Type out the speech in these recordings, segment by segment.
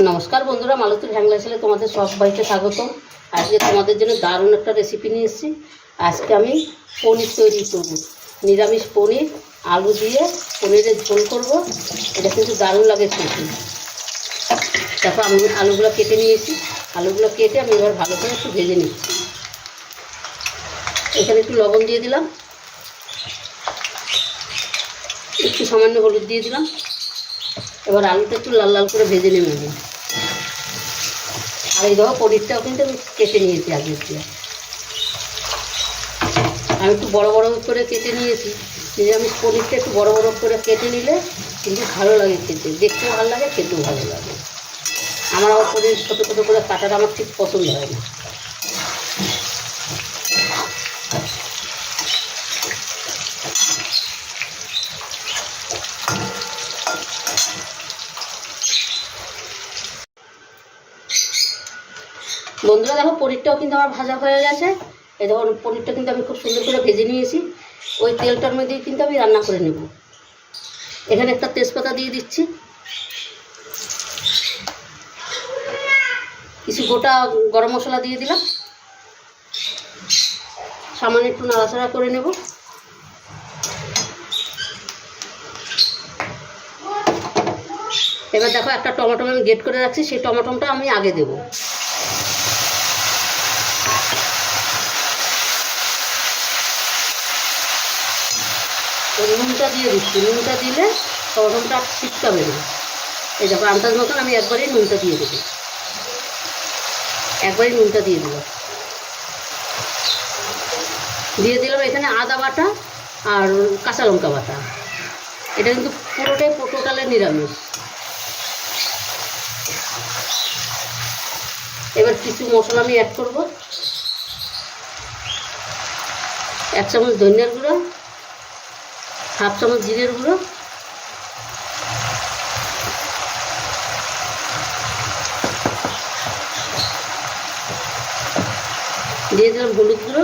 नमस्कार बंधुरा मालतीर ह্যাংলা ছেলে তোমাদের সবাইকে স্বাগতম। আজকে তোমাদের জন্য দারুণ একটা রেসিপি নিয়ে এসেছি। আজকে আমি পনির তৈরি করব, নিরামিষ পনির আলু দিয়ে পনিরের ঝোল করব। এটা কিন্তু দারুণ লাগে খেতে। তারপর আমি আলুগুলো কেটে নিয়েছি, আলুগুলো কেটে আমি এবার ভালো করে একটু ভেজে নিচ্ছি। এখানে একটু লবণ দিয়ে দিলাম, একটু সামান্য হলুদ দিয়ে দিলাম। এবার আলুটা একটু লাল লাল করে ভেজে নেব। আর এই দেখো পনিরটাও কিন্তু আমি কেটে নিয়েছি আগে দিয়ে। আমি একটু বড় বড় করে কেটে নিয়েছি। নিরামিষ পনিরটা একটু বড় বড় করে কেটে নিলে কিন্তু ভালো লাগে খেতে, দেখতেও ভালো লাগে, খেতেও ভালো লাগে। আমার আবার পনির ছোটো ছোটো করে কাটাটা আমার ঠিক পছন্দ হয় না। বন্ধুরা দেখো পনিরটাও কিন্তু আমার ভাজা হয়ে গেছে। এই দেখো পনিরটা কিন্তু আমি খুব সুন্দর করে ভেজে নিয়েছি। ওই তেলটার মধ্যেই কিন্তু আমি রান্না করে নেব। এখানে একটা তেজপাতা দিয়ে দিচ্ছি, কিছু গোটা গরম মশলা দিয়ে দিলাম, সামান্য একটু নাড়াচাড়া করে নেব। এবার দেখো একটা টমেটো আমি গ্রেট করে রাখছি, সেই টমেটোটা আমি আগে দেবো। নুনটা দিয়ে দিচ্ছি, নুনটা দিলে টমেটোটা ছিটকাবে না। এই দেখো আন্দাজ মতন আমি একবারই নুনটা দিয়ে দেবো, একবারই নুনটা দিয়ে দেবো। দিয়ে দিলাম এখানে আদা বাটা আর কাঁচা লঙ্কা বাটা। এটা কিন্তু পুরোটাই টোটালে নিরামিষ। এবার কিছু মশলা আমি অ্যাড করব। 1 চামচ ধনিয়ার গুঁড়ো, 1/2 চামচ জিরের গুঁড়ো, দিয়ে দিলাম হলুদ গুঁড়ো,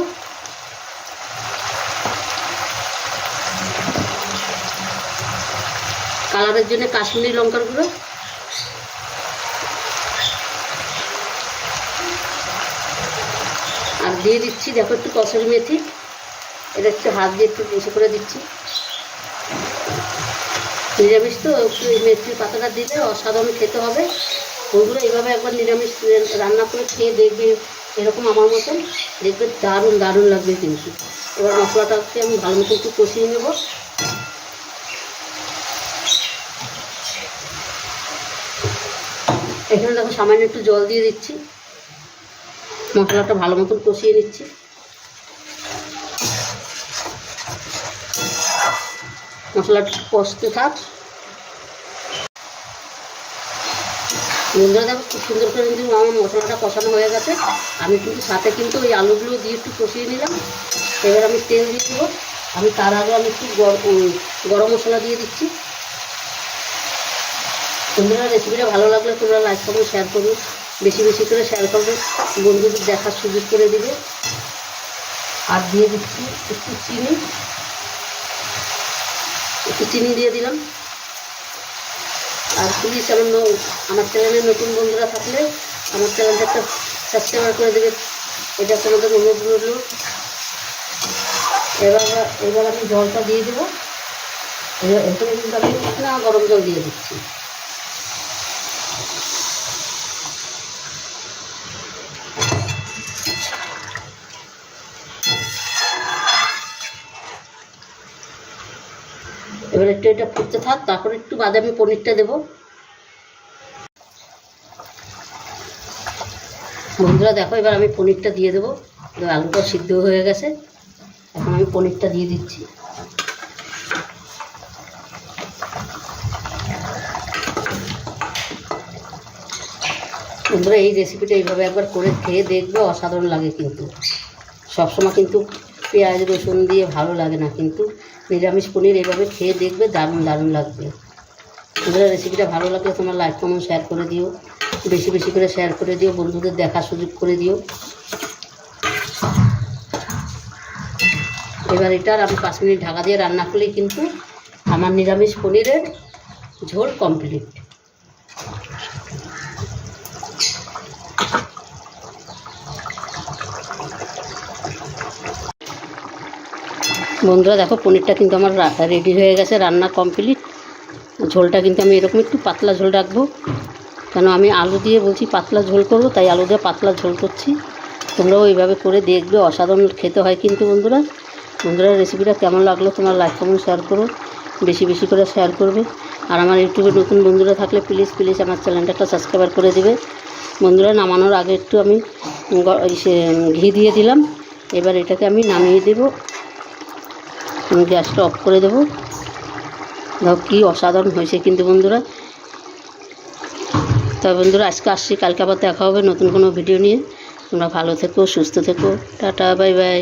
কালারের জন্য কাশ্মীরি লঙ্কার গুঁড়ো, আর দিয়ে দিচ্ছি দেখো একটু কসুরি মেথি। এটা একটু হাত দিয়ে একটু বেশি করে দিচ্ছি। নিরামিষ তো একটু এই মেথির পাতাটা দিলে অসাধারণ খেতে হবে। ওইগুলো এইভাবে একবার নিরামিষ রান্না করে খেয়ে দেখবে, এরকম আমার মতন দেখবে, দারুণ দারুণ লাগবে কিন্তু। এবার মশলাটাকে আমি ভালো মতো একটু কষিয়ে নেব। এখানে দেখো সামান্য একটু জল দিয়ে দিচ্ছি, মশলাটা ভালো মতন কষিয়ে নিচ্ছি। মশলাটা কষতে থাক। বন্ধুরা দেখো খুব সুন্দর করে কিন্তু আমার মশলাটা কষানো হয়ে গেছে। আমি কিন্তু সাথে কিন্তু ওই আলুগুলো দিয়ে একটু কষিয়ে নিলাম। এবার আমি তেল দিয়ে দেবো। আমি তার আগে আমি একটু গরম মশলা দিয়ে দিচ্ছি। বন্ধুরা রেসিপিটা ভালো লাগলে তোমরা লাইক করবে, শেয়ার করবে, বেশি বেশি করে শেয়ার করবে, বন্ধুদের দেখার সুযোগ করে দিবে। আর দিয়ে দিচ্ছি একটু চিনি, একটু চিনি দিয়ে দিলাম। আর প্লিজ আমার চ্যানেলে নতুন বন্ধুরা থাকলে আমার চ্যানেলটা একটা সাবস্ক্রাইব করে দেবে, এটা তোমাদের অনুরোধ রইল। এবার আমি জলটা দিয়ে দেবো। এখানে কিন্তু আমি উষ্ণ গরম জল দিয়ে দিচ্ছি। এবার একটু এটা ফুটতে থাক, তারপরে একটু বাদে আমি পনিরটা দেবো। বন্ধুরা দেখো এবার আমি পনিরটা দিয়ে দেবো। আলুটা সিদ্ধ হয়ে গেছে, এখন আমি পনিরটা দিয়ে দিচ্ছি। বন্ধুরা এই রেসিপিটা এইভাবে একবার করে খেয়ে দেখবে, অসাধারণ লাগে কিন্তু। সবসময় কিন্তু পেঁয়াজ রসুন দিয়ে ভালো লাগে না, কিন্তু নিরামিষ পনির এইভাবে খেয়ে দেখবে, দারুণ দারুণ লাগবে। বন্ধুরা রেসিপিটা ভালো লাগলে তোমরা লাইক কমেন্ট শেয়ার করে দিও, বেশি বেশি করে শেয়ার করে দিও, বন্ধুদের দেখার সুযোগ করে দিও। এবার এটার আমি 5 মিনিট ঢাকা দিয়ে রান্না করলেই কিন্তু আমার নিরামিষ পনিরের ঝোল কমপ্লিট। বন্ধুরা দেখো পনিরটা কিন্তু আমার রেডি হয়ে গেছে, রান্না কমপ্লিট। ঝোলটা কিন্তু আমি এরকম একটু পাতলা ঝোল রাখবো, কেন আমি আলু দিয়ে বলছি পাতলা ঝোল করবো, তাই আলু দিয়ে পাতলা ঝোল করছি। তোমরাও এইভাবে করে দেখবে, অসাধারণ খেতে হয় কিন্তু বন্ধুরা। রেসিপিটা কেমন লাগলো তোমরা লাইক কমেন্ট শেয়ার করো, বেশি বেশি করে শেয়ার করবে। আর আমার ইউটিউবে নতুন বন্ধুরা থাকলে প্লিজ আমার চ্যানেলটা একটা সাবস্ক্রাইব করে দেবে। বন্ধুরা নামানোর আগে একটু আমি ঘি দিয়ে দিলাম। এবার এটাকে আমি নামিয়ে দেবো, গ্যাসটা অফ করে দেবো। দেখো কী অসাধারণ হয়েছে কিন্তু বন্ধুরা। তবে বন্ধুরা আজকে আসছি, কালকে আবার দেখা হবে নতুন কোনো ভিডিও নিয়ে। তোমরা ভালো থেকো, সুস্থ থেকো, টাটা বাই বাই।